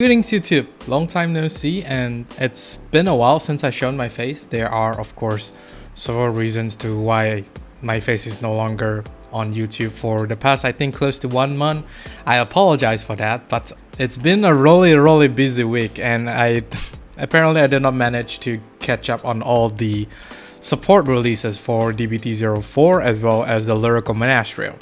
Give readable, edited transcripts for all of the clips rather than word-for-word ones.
Greetings YouTube, long time no see, and it's been a while since I shown my face. There are of course several reasons to why my face is no longer on YouTube for the past I think close to 1 month. I apologize for that, but it's been a really busy week, and apparently I did not manage to catch up on all the support releases for DBT04 as well as the Lyrical Monastery.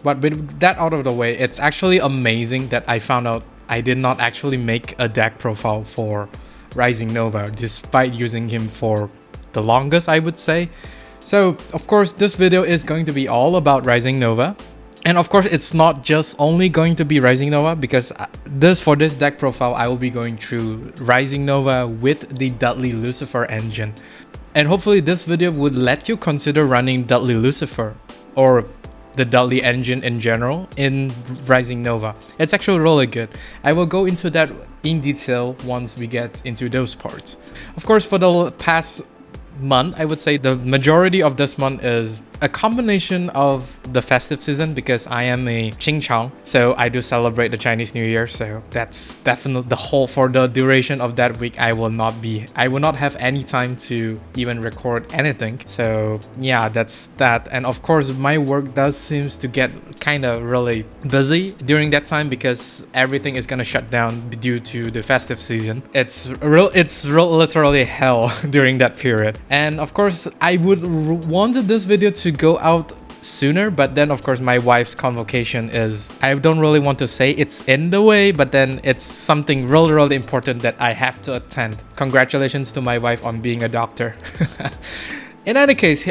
But with that out of the way, it's actually amazing that I found out I did not actually make a deck profile for Rising Nova, despite using him for the longest, I would say. So, of course, this video is going to be all about Rising Nova. And of course, it's not just only going to be Rising Nova, because for this deck profile, I will be going through Rising Nova with the Dudley Lucifer engine. And hopefully this video would let you consider running Dudley Lucifer, or the Dudley engine in general in Rising Nova. It's actually really good. I will go into that in detail once we get into those parts. Of course, for the past month, I would say the majority of this month is a combination of the festive season, because I am a Qingchang, so I do celebrate the Chinese New Year. So that's definitely for the duration of that week. I will not have any time to even record anything. So yeah, that's that. And of course, my work seems to get kind of really busy during that time, because everything is gonna shut down due to the festive season. It's literally hell during that period. And of course, I would wanted this video to go out sooner, but then of course my wife's convocation is, I don't really want to say it's in the way, but then it's something really important that I have to attend. Congratulations to my wife on being a doctor. In any case,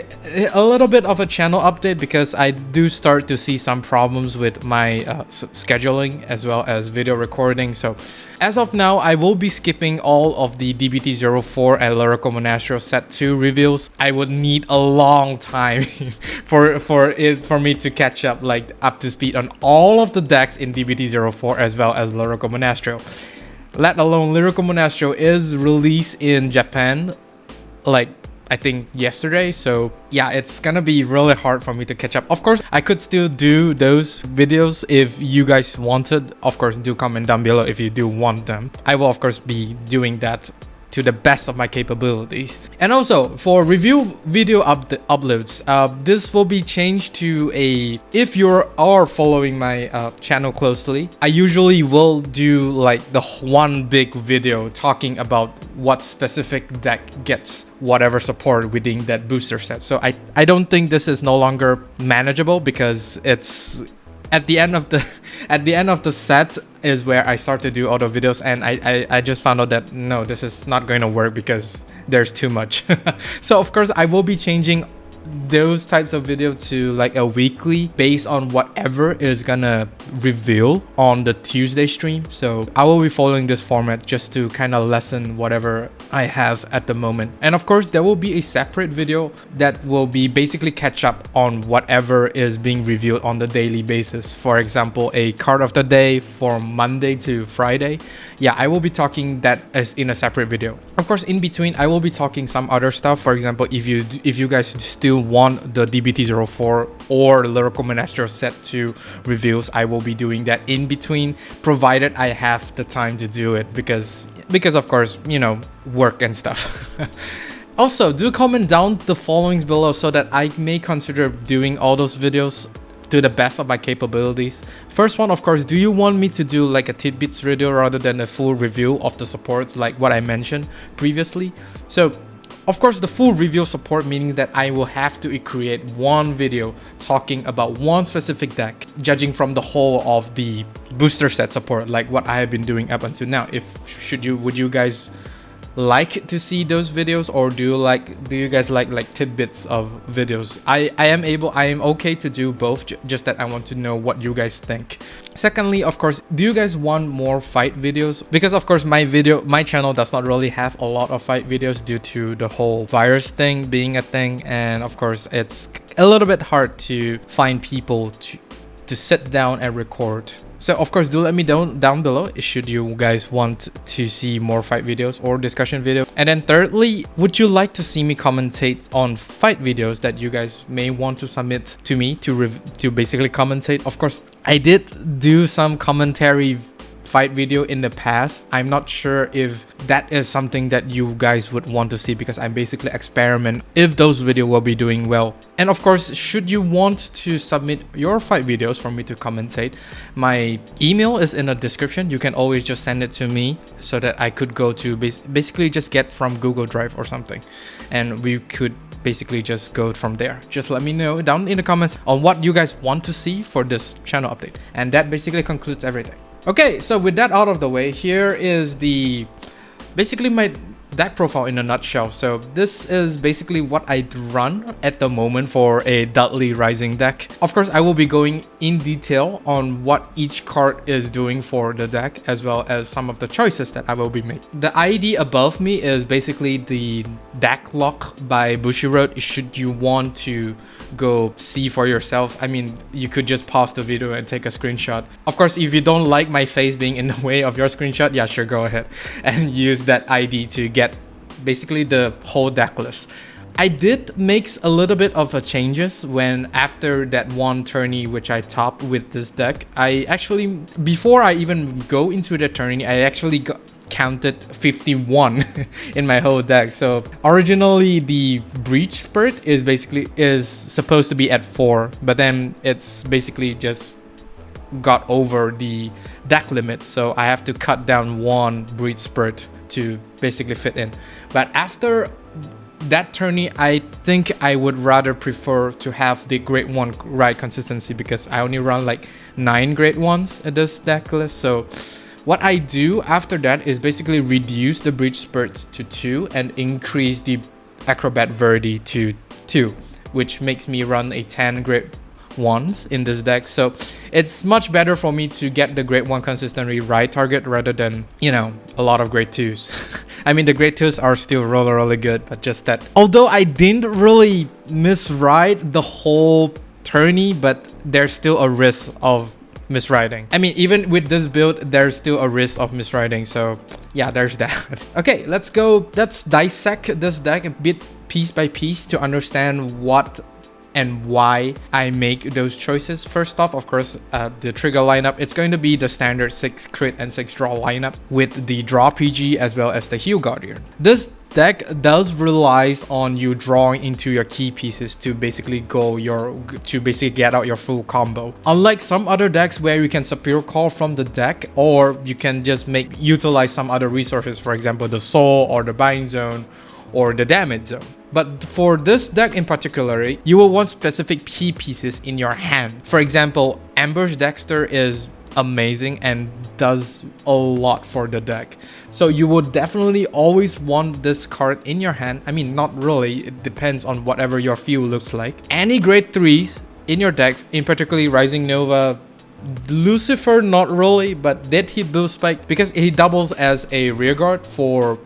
a little bit of a channel update, because I do start to see some problems with my scheduling as well as video recording. So as of now, I will be skipping all of the DBT04 and Lyrical Monastery Set 2 reviews. I would need a long time for me to catch up, like up to speed on all of the decks in DBT04 as well as Lyrical Monastery. Let alone Lyrical Monastery is released in Japan, like I think yesterday. So yeah, it's gonna be really hard for me to catch up. Of course, I could still do those videos if you guys wanted. Of course, do comment down below if you do want them. I will of course be doing that to the best of my capabilities. And also for review video uploads, this will be changed to if you are following my channel closely, I usually will do like the one big video talking about what specific deck gets whatever support within that booster set. So I don't think this is no longer manageable, because it's at the end of the set is where I start to do auto videos, and I just found out that no, this is not going to work because there's too much. So of course I will be changing those types of video to like a weekly, based on whatever is gonna reveal on the Tuesday stream. So I will be following this format just to kind of lessen whatever I have at the moment. And of course there will be a separate video that will be basically catch up on whatever is being revealed on the daily basis. For example, a card of the day from Monday to Friday. Yeah, I will be talking that as in a separate video. Of course, in between I will be talking some other stuff. For example, if you guys still want the DBT04 or Lyrical Monastery Set 2 reviews, I will be doing that in between, provided I have the time to do it, because of course, you know, work and stuff. Also, do comment down the followings below so that I may consider doing all those videos to the best of my capabilities. First one, of course, do you want me to do like a tidbits video rather than a full review of the support, like what I mentioned previously? So of course, the full review support, meaning that I will have to create one video talking about one specific deck, judging from the whole of the booster set support, like what I have been doing up until now. Would you guys like to see those videos, or do you guys like tidbits of videos? I am okay to do both, just that I want to know what you guys think. Secondly, of course, do you guys want more fight videos? Because of course my channel does not really have a lot of fight videos due to the whole virus thing being a thing, and of course it's a little bit hard to find people to sit down and record. So of course, do let me down below should you guys want to see more fight videos or discussion videos. And then thirdly, would you like to see me commentate on fight videos that you guys may want to submit to me to basically commentate? Of course, I did do some commentary fight video in the past. I'm not sure if that is something that you guys would want to see, because I'm basically experiment if those videos will be doing well. And of course, should you want to submit your fight videos for me to commentate, my email is in the description. You can always just send it to me so that I could go to basically just get from Google Drive or something, and we could basically just go from there. Just let me know down in the comments on what you guys want to see for this channel update. And that basically concludes everything. Okay, so with that out of the way, here is the basically my deck profile in a nutshell. So this is basically what I run at the moment for a Dudley Rising deck. Of course, I will be going in detail on what each card is doing for the deck, as well as some of the choices that I will be making. The ID above me is basically the deck lock by Bushiroad. Should you want to go see for yourself, I mean, you could just pause the video and take a screenshot. Of course, if you don't like my face being in the way of your screenshot, yeah, sure, go ahead and use that ID to get basically the whole deck list. I did make a little bit of a changes when after that one tourney which I topped with this deck. I actually, before I even go into the tourney, I actually counted 51 in my whole deck. So originally the breach spurt is supposed to be at 4, but then it's basically just got over the deck limit, so I have to cut down 1 breach spurt to basically fit in. But after that tourney, I think I would rather prefer to have the grade 1 ride consistency, because I only run like 9 grade 1s at this deck list. So what I do after that is basically reduce the breach spurts to 2 and increase the Acrobat Verdi to 2, which makes me run a 10 grade 1s in this deck. So it's much better for me to get the grade 1 consistently ride target rather than, you know, a lot of grade 2s. I mean, the grade 2s are still really good, but just that, although I didn't really misride the whole tourney, but there's still a risk of misriding. I mean, even with this build, there's still a risk of misriding. So yeah, there's that. Okay, let's dissect this deck a bit piece by piece to understand what and why I make those choices. First off, of course, the trigger lineup, it's going to be the standard 6 crit and 6 draw lineup with the draw PG as well as the heal guardian. This deck does relies on you drawing into your key pieces to basically get out your full combo. Unlike some other decks where you can superior call from the deck, or you can just utilize some other resources, for example the soul or the buying zone or the damage zone. But for this deck in particular, you will want specific key pieces in your hand. For example, Ambush Dexter is amazing and does a lot for the deck. So you would definitely always want this card in your hand. I mean, not really, it depends on whatever your field looks like. Any grade 3s in your deck, in particularly Rising Nova, Lucifer not really, but Deadheat Bullspike, because he doubles as a rearguard for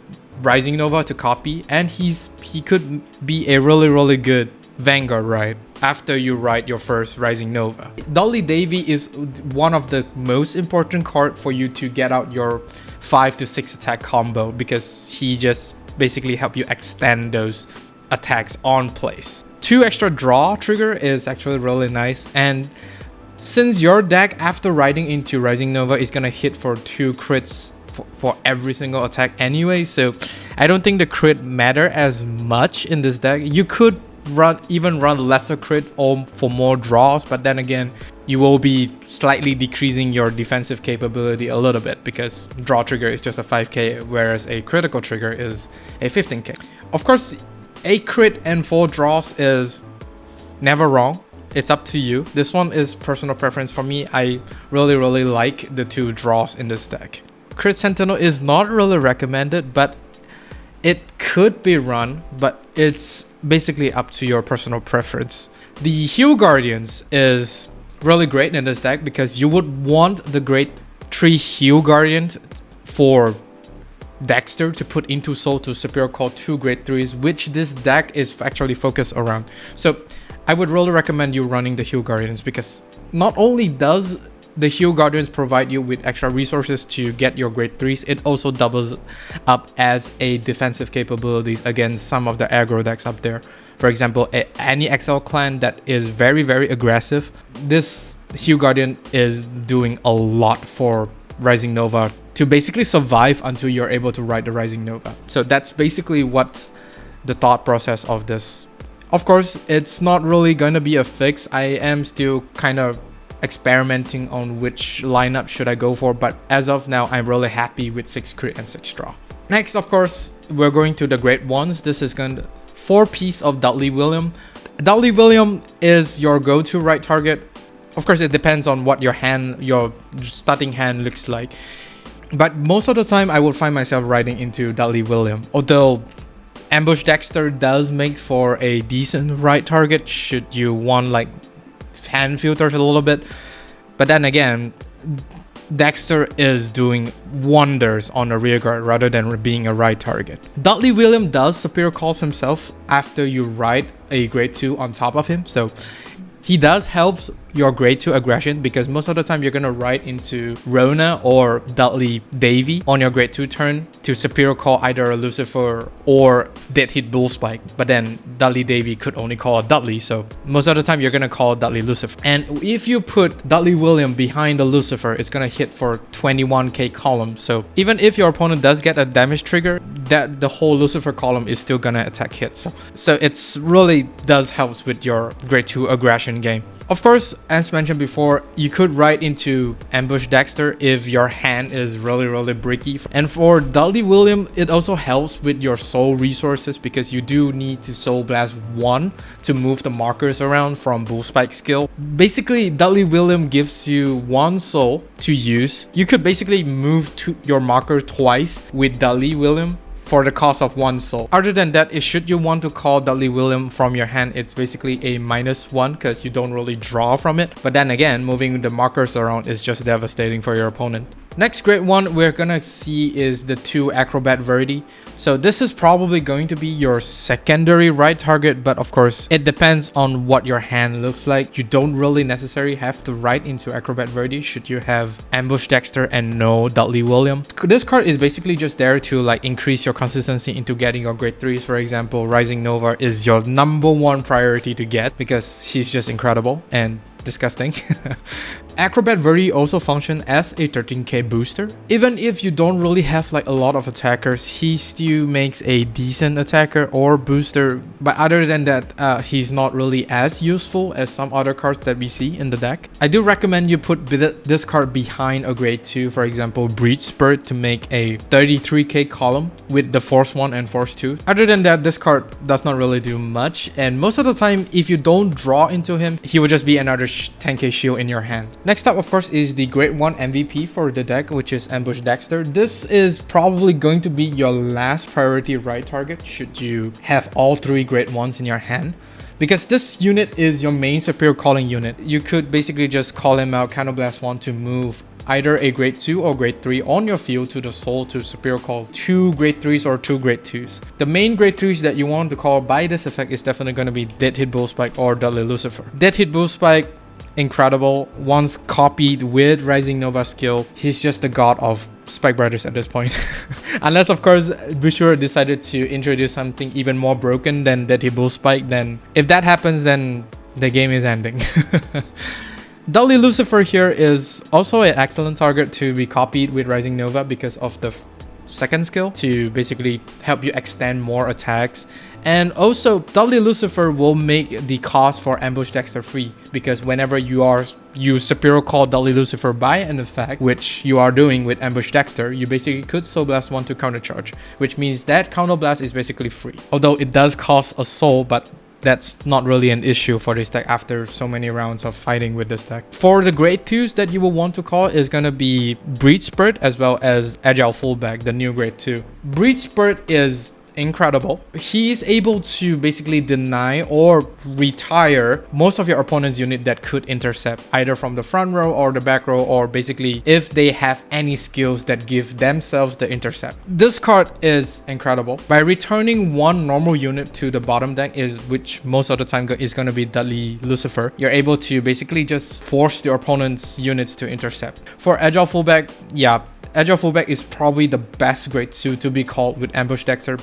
Rising Nova to copy, and he could be a really good Vanguard ride after you ride your first Rising Nova. Dudley Davie is one of the most important card for you to get out your 5 to 6 attack combo, because he just basically help you extend those attacks on place. 2 extra draw trigger is actually really nice, and since your deck after riding into Rising Nova is gonna hit for 2 crits for every single attack anyway, so I don't think the crit matter as much in this deck. You could even run lesser crit for more draws, but then again, you will be slightly decreasing your defensive capability a little bit, because draw trigger is just a 5k, whereas a critical trigger is a 15k. Of course, a crit and 4 draws is never wrong. It's up to you. This one is personal preference for me. I really like the 2 draws in this deck. Crit Sentinel is not really recommended, but it could be run, but it's basically up to your personal preference. The Heal Guardians is really great in this deck, because you would want the grade 3 Heal Guardian for Dexter to put into soul to superior call 2 grade 3s, which this deck is actually focused around. So I would really recommend you running the Heal Guardians, because not only does the Heal Guardians provide you with extra resources to get your grade 3s, it also doubles up as a defensive capabilities against some of the aggro decks up there. For example, any XL clan that is very aggressive, this Heal Guardian is doing a lot for Rising Nova to basically survive until you're able to ride the Rising Nova. So that's basically what the thought process of this. Of course, it's not really going to be a fix. I am still kind of experimenting on which lineup should I go for, but as of now, I'm really happy with 6 crit and 6 draw. Next, of course, we're going to the great ones. This is going to 4-piece of Dudley William. Dudley William is your go-to right target. Of course, it depends on what your starting hand looks like. But most of the time, I will find myself riding into Dudley William. Although Ambush Dexter does make for a decent right target should you want like hand filters a little bit. But then again, Dexter is doing wonders on a rear guard rather than being a right target. Dudley William does superior calls himself after you ride a grade 2 on top of him. So he does help your grade 2 aggression because most of the time you're going to ride into Rona or Dudley Davie on your grade 2 turn to superior call either a Lucifer or Deadheat Bullspike. But then Dudley Davie could only call a Dudley, so most of the time you're going to call Dudley Lucifer. And if you put Dudley William behind the Lucifer, it's going to hit for 21k column. So even if your opponent does get a damage trigger, that the whole Lucifer column is still going to attack hits. So it's really does helps with your grade 2 aggression game. Of course, as mentioned before, you could ride into Ambush Dexter if your hand is really bricky. And for Dudley William, it also helps with your soul resources because you do need to soul blast 1 to move the markers around from Bullspike skill. Basically, Dudley William gives you 1 soul to use. You could basically move to your marker twice with Dudley William for the cost of 1 soul. Other than that, should you want to call Dudley William from your hand, it's basically a -1 because you don't really draw from it. But then again, moving the markers around is just devastating for your opponent. Next great one we're gonna see is the 2 Acrobat Verdi. So this is probably going to be your secondary right target, but of course it depends on what your hand looks like. You don't really necessarily have to ride into Acrobat Verdi should you have Ambush Dexter and no Dudley William. This card is basically just there to like increase your consistency into getting your grade 3s. For example, Rising Nova is your #1 priority to get because he's just incredible and disgusting. Acrobat Verdi also functions as a 13k booster. Even if you don't really have like a lot of attackers, he still makes a decent attacker or booster. But other than that, he's not really as useful as some other cards that we see in the deck. I do recommend you put this card behind a grade 2, for example, Spurt to make a 33k column with the Force 1 and Force 2. Other than that, this card does not really do much. And most of the time, if you don't draw into him, he will just be another 10k shield in your hand. Next up, of course, is the grade 1 MVP for the deck, which is Ambush Dexter. This is probably going to be your last priority right target should you have all 3 grade 1s in your hand, because this unit is your main superior calling unit. You could basically just call him out, Counterblast 1 to move either a grade 2 or grade 3 on your field to the soul to superior call 2 grade 3s or 2 grade 2s. The main grade 3s that you want to call by this effect is definitely going to be Deadheat Bullspike or Dudley Lucifer. Deadheat Bullspike, incredible. Once copied with Rising Nova skill, he's just the god of Spike Brothers at this point. Unless, of course, Lucifer decided to introduce something even more broken than Deadheat Bullspike, then if that happens, then the game is ending. Dudley Lucifer here is also an excellent target to be copied with Rising Nova because of the second skill to basically help you extend more attacks. And also, Dudley Lucifer will make the cost for Ambush Dexter free because whenever you superior call Dudley Lucifer by an effect, which you are doing with Ambush Dexter, you basically could Soul Blast 1 to countercharge, which means that Counter Blast is basically free. Although it does cost a soul, but that's not really an issue for this deck after so many rounds of fighting with this deck. For the grade 2s that you will want to call is going to be Spurt as well as Agile Fullback, the new grade 2. Spurt is incredible. He is able to basically deny or retire most of your opponent's unit that could intercept either from the front row or the back row, or basically if they have any skills that give themselves the intercept. This card is incredible. By returning 1 normal unit to the bottom deck, which most of the time is going to be Dudley Lucifer, you're able to basically just force your opponent's units to intercept. For Agile Fullback, yeah, Agile Fullback is probably the best grade 2 to be called with Ambush Dexter.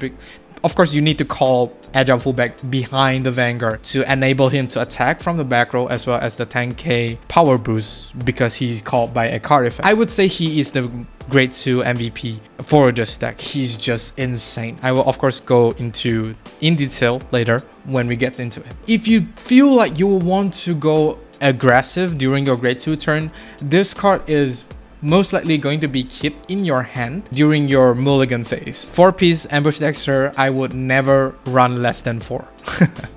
Of course, you need to call Agile Fullback behind the Vanguard to enable him to attack from the back row as well as the 10k power boost because he's called by a card effect. I would say he is the grade 2 MVP for this deck. He's just insane. I will of course go into in detail later when we get into it. If you feel like you want to go aggressive during your grade 2 turn, this card is most likely going to be kept in your hand during your mulligan phase. 4-piece Ambush Dexter, I would never run less than 4.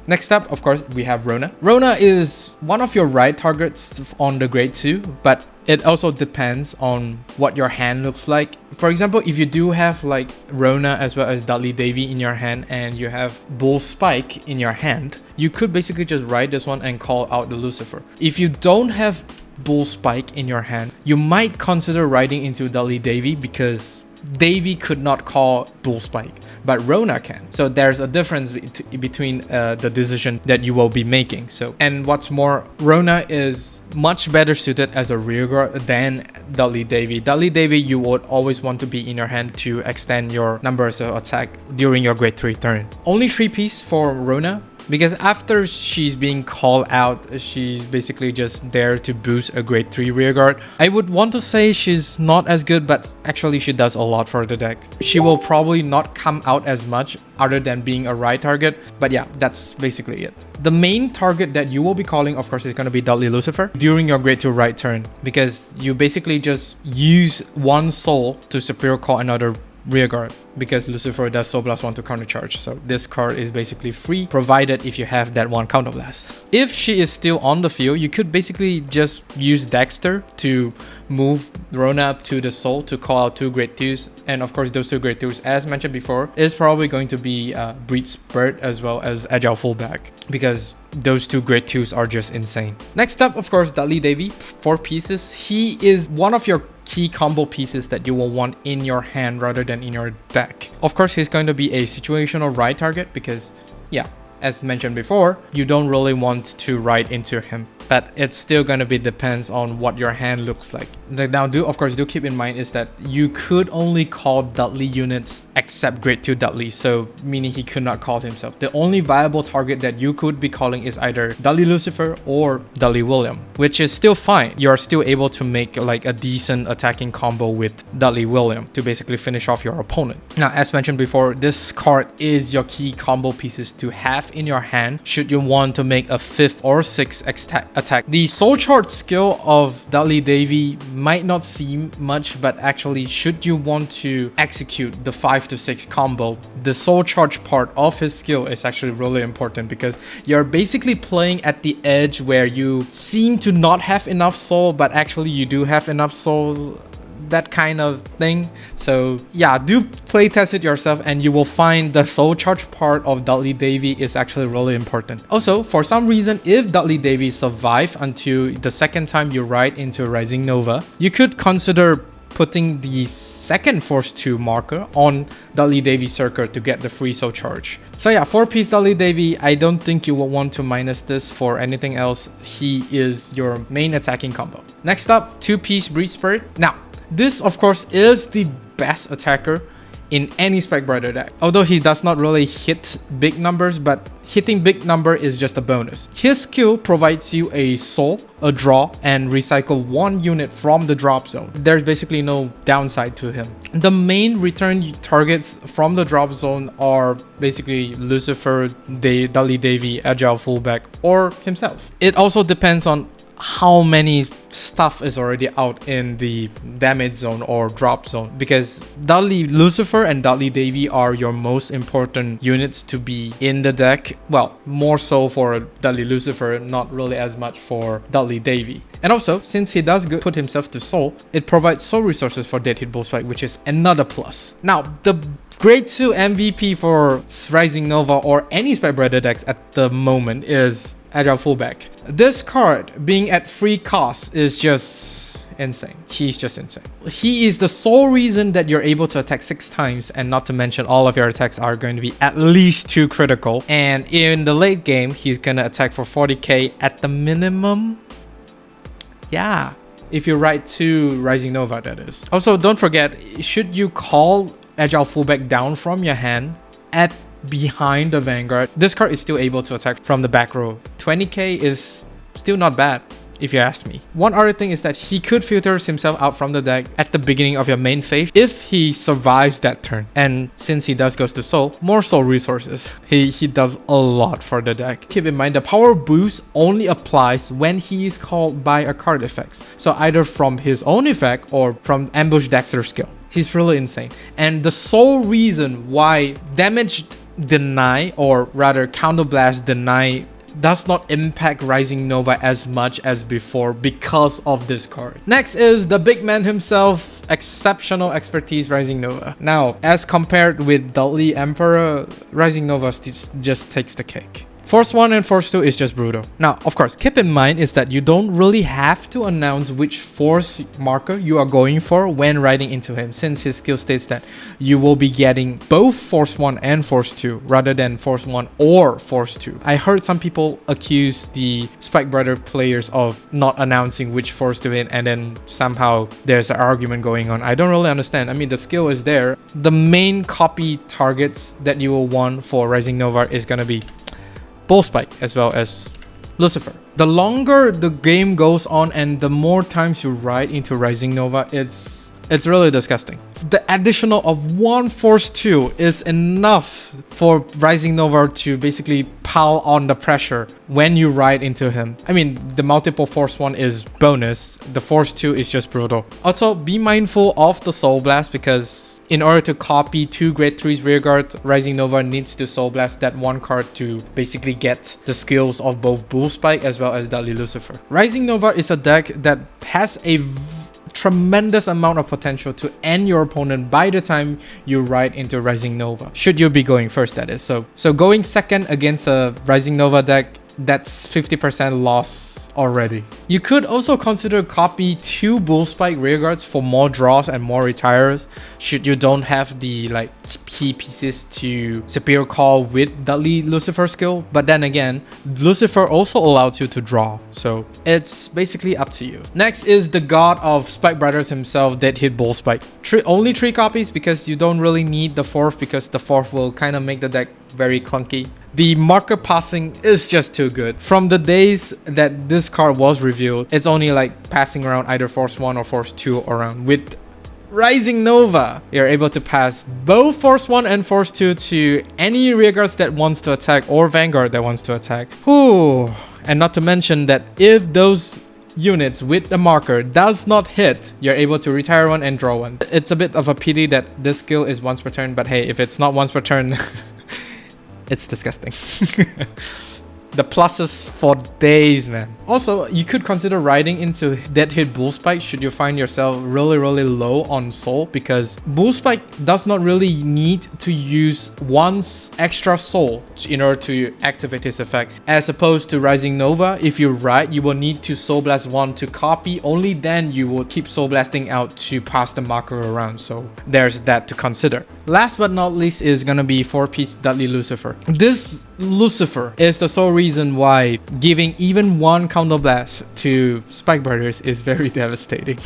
Next up, of course, we have Rona. Rona is one of your right targets on the grade 2, but it also depends on what your hand looks like. For example, if you do have like Rona as well as Dudley Davie in your hand and you have Bullspike in your hand, you could basically just ride this one and call out the Lucifer. If you don't have Bullspike in your hand, you might consider riding into Dudley Davie because Davie could not call Bullspike, but Rona can. So there's a difference between the decision that you will be making. So, and what's more, Rona is much better suited as a rearguard than Dudley Davie. Dudley Davie, you would always want to be in your hand to extend your numbers of attack during your grade 3 turn. Only 3-piece for Rona, because after she's being called out, she's basically just there to boost a grade 3 rearguard. I would want to say she's not as good, but actually she does a lot for the deck. She will probably not come out as much other than being a right target, but yeah, that's basically it. The main target that you will be calling, of course, is going to be Dudley Lucifer during your grade 2 right turn, because you basically just use one soul to superior call another rearguard, because Lucifer does Soul Blast 1 to counter charge. So this card is basically free, provided if you have that one counter blast. If she is still on the field, you could basically just use Dexter to move Rona up to the soul to call out 2 grade 2s. And of course, those 2 grade 2s, as mentioned before, is probably going to be Breed Spurt as well as Agile Fullback, because those 2 grade 2s are just insane. Next up, of course, Dudley Davie, 4 pieces. He is one of your key combo pieces that you will want in your hand rather than in your deck. Of course, he's going to be a situational ride target because, yeah, as mentioned before, you don't really want to ride into him, but it's still going to be depends on what your hand looks like. Now, do keep in mind is that you could only call Dudley units except grade 2 Dudley, so meaning he could not call himself. The only viable target that you could be calling is either Dudley Lucifer or Dudley William, which is still fine. You're still able to make like a decent attacking combo with Dudley William to basically finish off your opponent. Now, as mentioned before, this card is your key combo pieces to have in your hand should you want to make a 5th or 6th attack. The soul charge skill of Dudley Davie might not seem much, but actually should you want to execute the 5 to 6 combo, the soul charge part of his skill is actually really important, because you're basically playing at the edge where you seem to not have enough soul, but actually you do have enough soul, that kind of thing. So yeah, do play test it yourself and you will find the soul charge part of Dudley Davie is actually really important. Also, for some reason, if Dudley Davie survive until the second time you ride into Rising Nova, you could consider putting the second Force 2 marker on Dudley Davie circuit to get the free soul charge. So yeah, 4-piece Dudley Davie, I don't think you will want to minus this for anything else. He is your main attacking combo. Next up, 2-piece Breed Spurt. Now, this of course is the best attacker in any Spike Brother deck, although he does not really hit big numbers, but hitting big number is just a bonus. His skill provides you a soul, a draw, and recycle 1 unit from the drop zone. There's basically no downside to him. The main return targets from the drop zone are basically Lucifer, Dudley Davie, Agile Fullback, or himself. It also depends on how many stuff is already out in the damage zone or drop zone, because Dudley Lucifer and Dudley Davie are your most important units to be in the deck. Well, more so for Dudley Lucifer, not really as much for Dudley Davie. And also, since he does put himself to soul, it provides soul resources for Deadheat Bullspike, which is another plus. Now, the grade 2 MVP for Rising Nova or any Spike Brother decks at the moment is Agile Fullback. This card being at free cost is just insane. He's just insane. He is the sole reason that you're able to attack 6 times, and not to mention all of your attacks are going to be at least 2 critical. And in the late game, he's gonna attack for 40k at the minimum. Yeah, if you ride 2 Rising Nova, that is. Also, don't forget, should you call Agile Fullback down from your hand, at behind the Vanguard, this card is still able to attack from the back row. 20k is still not bad, if you ask me. One other thing is that he could filter himself out from the deck at the beginning of your main phase if he survives that turn. And since he does goes to soul, more soul resources. He does a lot for the deck. Keep in mind, the power boost only applies when he is called by a card effects. So either from his own effect or from ambush Dexter skill. He's really insane. And the sole reason why damage deny, or rather counterblast deny, does not impact Rising Nova as much as before because of this card. Next is the big man himself, exceptional expertise Rising Nova. Now, as compared with Dudley Emperor, Rising Nova just takes the cake. Force 1 and Force 2 is just brutal. Now, of course, keep in mind is that you don't really have to announce which Force marker you are going for when riding into him, since his skill states that you will be getting both Force 1 and Force 2 rather than Force 1 or Force 2. I heard some people accuse the Spike Brother players of not announcing which Force to hit, and then somehow there's an argument going on. I don't really understand. I mean, the skill is there. The main copy targets that you will want for Rising Nova is going to be Bullspike as well as Lucifer. The longer the game goes on and the more times you ride into Rising Nova, it's really disgusting. The additional of one Force 2 is enough for Rising Nova to basically pile on the pressure when you ride into him. I mean, the multiple Force 1 is bonus. The Force 2 is just brutal. Also, be mindful of the Soul Blast, because in order to copy 2 Grade 3's Rearguard, Rising Nova needs to Soul Blast that one card to basically get the skills of both Bullspike as well as Dudley Lucifer. Rising Nova is a deck that has a tremendous amount of potential to end your opponent by the time you ride into Rising Nova, should you be going first, that is. So going second against a Rising Nova deck, that's 50% loss already. You could also consider copy 2 Bullspike Rearguards for more draws and more retires, should you don't have the like key pieces to Superior Call with Dudley Lucifer skill. But then again, Lucifer also allows you to draw, so it's basically up to you. Next is the god of Spike Brothers himself, Deadheat Bullspike. Only 3 copies because you don't really need the 4th, because the 4th will kind of make the deck very clunky. The marker passing is just too good. From the days that this card was revealed, it's only like passing around either Force 1 or Force 2 around. With Rising Nova, you're able to pass both Force 1 and Force 2 to any Rearguards that wants to attack or Vanguard that wants to attack. Whew. And not to mention that if those units with the marker does not hit, you're able to retire one and draw one. It's a bit of a pity that this skill is once per turn, but hey, if it's not once per turn, it's disgusting. The pluses for days, man. Also, you could consider riding into Deadheat Bullspike should you find yourself really low on soul, because Bullspike does not really need to use one's extra soul in order to activate his effect. As opposed to Rising Nova, if you ride, you will need to Soul Blast 1 to copy. Only then you will keep Soul Blasting out to pass the marker around. So there's that to consider. Last but not least is gonna be 4-piece Dudley Lucifer. This Lucifer is the sole reason why giving even one counterblast to Spike Brothers is very devastating.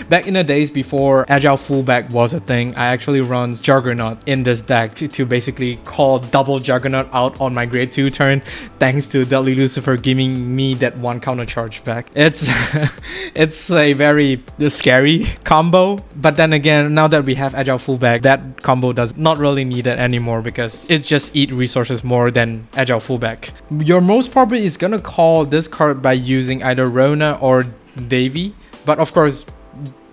Back in the days before Agile Fullback was a thing, I actually run Juggernaut in this deck to basically call double Juggernaut out on my grade 2 turn, thanks to Dudley Lucifer giving me that one counter charge back. It's it's a very scary combo, but then again, now that we have Agile Fullback, that combo does not really need it anymore, because it's just eat resources more than Agile Fullback. Your most probably is gonna call this card by using either Rona or Davie, but of course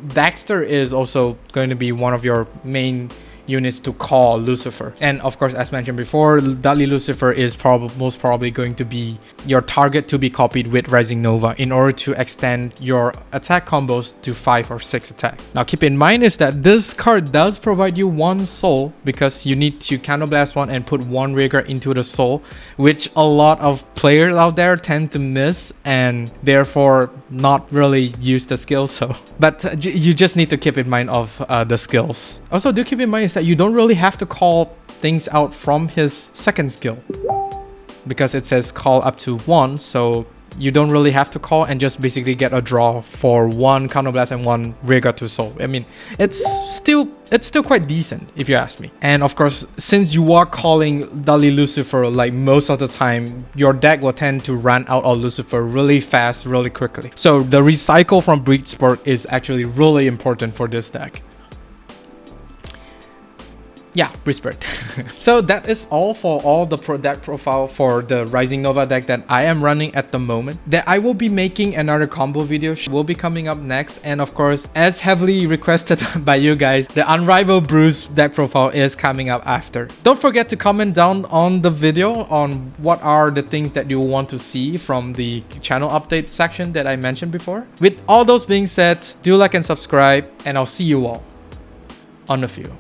Dexter is also going to be one of your main units to call Lucifer. And of course, as mentioned before, Dudley Lucifer is most probably going to be your target to be copied with Rising Nova in order to extend your attack combos to 5 or 6 attack. Now keep in mind is that this card does provide you 1 soul, because you need to counterblast 1 and put 1 Rearguard into the soul, which a lot of players out there tend to miss and therefore not really use the skill. So but you just need to keep in mind of the skills. Also, do keep in mind is that you don't really have to call things out from his second skill, because it says call up to 1, so you don't really have to call and just basically get a draw for 1 Counterblast and 1 Rearguard to Soul. I mean, it's still quite decent if you ask me. And of course, since you are calling Dudley Lucifer like most of the time, your deck will tend to run out of Lucifer really fast, really quickly. So the recycle from Breed Spurt is actually really important for this deck. Yeah, Spurt. So that is all for all the deck profile for the Rising Nova deck that I am running at the moment. That I will be making another combo video will be coming up next. And of course, as heavily requested by you guys, the Unrivaled Bruce deck profile is coming up after. Don't forget to comment down on the video on what are the things that you want to see from the channel update section that I mentioned before. With all those being said, do like and subscribe, and I'll see you all on the field.